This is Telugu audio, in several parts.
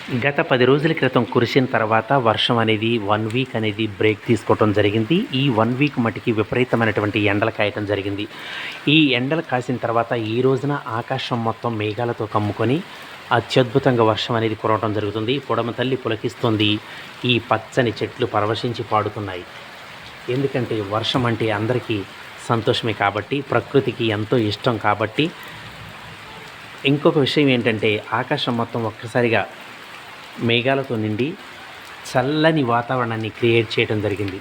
గత 10 రోజుల క్రితం కురిసిన తర్వాత వర్షం అనేది 1 వీక్ అనేది బ్రేక్ తీసుకోవటం జరిగింది. ఈ 1 వీక్ మటికి విపరీతమైనటువంటి ఎండలు కాయటం జరిగింది. ఈ ఎండలు కాసిన తర్వాత ఈ రోజున ఆకాశం మొత్తం మేఘాలతో కమ్ముకొని అత్యద్భుతంగా వర్షం అనేది కురవటం జరుగుతుంది. పొడమ తల్లి పులకిస్తుంది. ఈ పచ్చని చెట్లు పరవశించి పాడుతున్నాయి. ఎందుకంటే వర్షం అంటే అందరికీ సంతోషమే కాబట్టి, ప్రకృతికి ఎంతో ఇష్టం కాబట్టి. ఇంకొక విషయం ఏంటంటే ఆకాశం మొత్తం ఒక్కసారిగా మేఘాలతో నిండి చల్లని వాతావరణాన్ని క్రియేట్ చేయడం జరిగింది.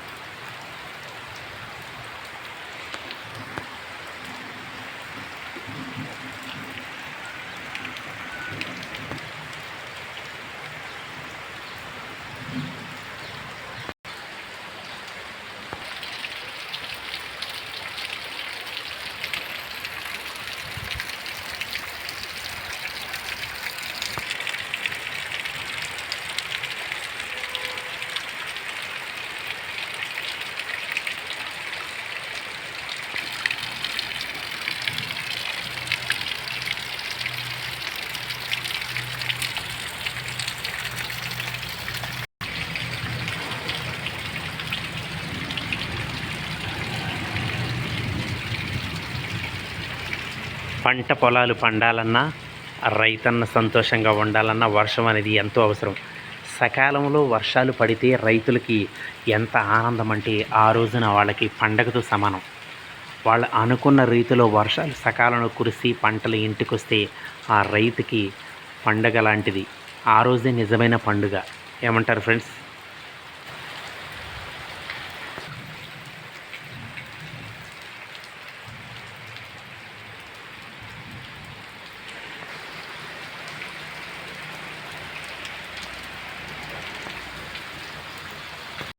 పంట పొలాలు పండాలన్నా, రైతన్న సంతోషంగా ఉండాలన్నా వర్షం అనేది ఎంతో అవసరం. సకాలంలో వర్షాలు పడితే రైతులకి ఎంత ఆనందం అంటే ఆ రోజున వాళ్ళకి పండగతో సమానం. వాళ్ళు అనుకున్న రీతిలో వర్షాలు సకాలంలో కురిసి పంటలు ఇంటికొస్తే ఆ రైతుకి పండగ లాంటిది. ఆ రోజే నిజమైన పండుగ. ఏమంటారు ఫ్రెండ్స్?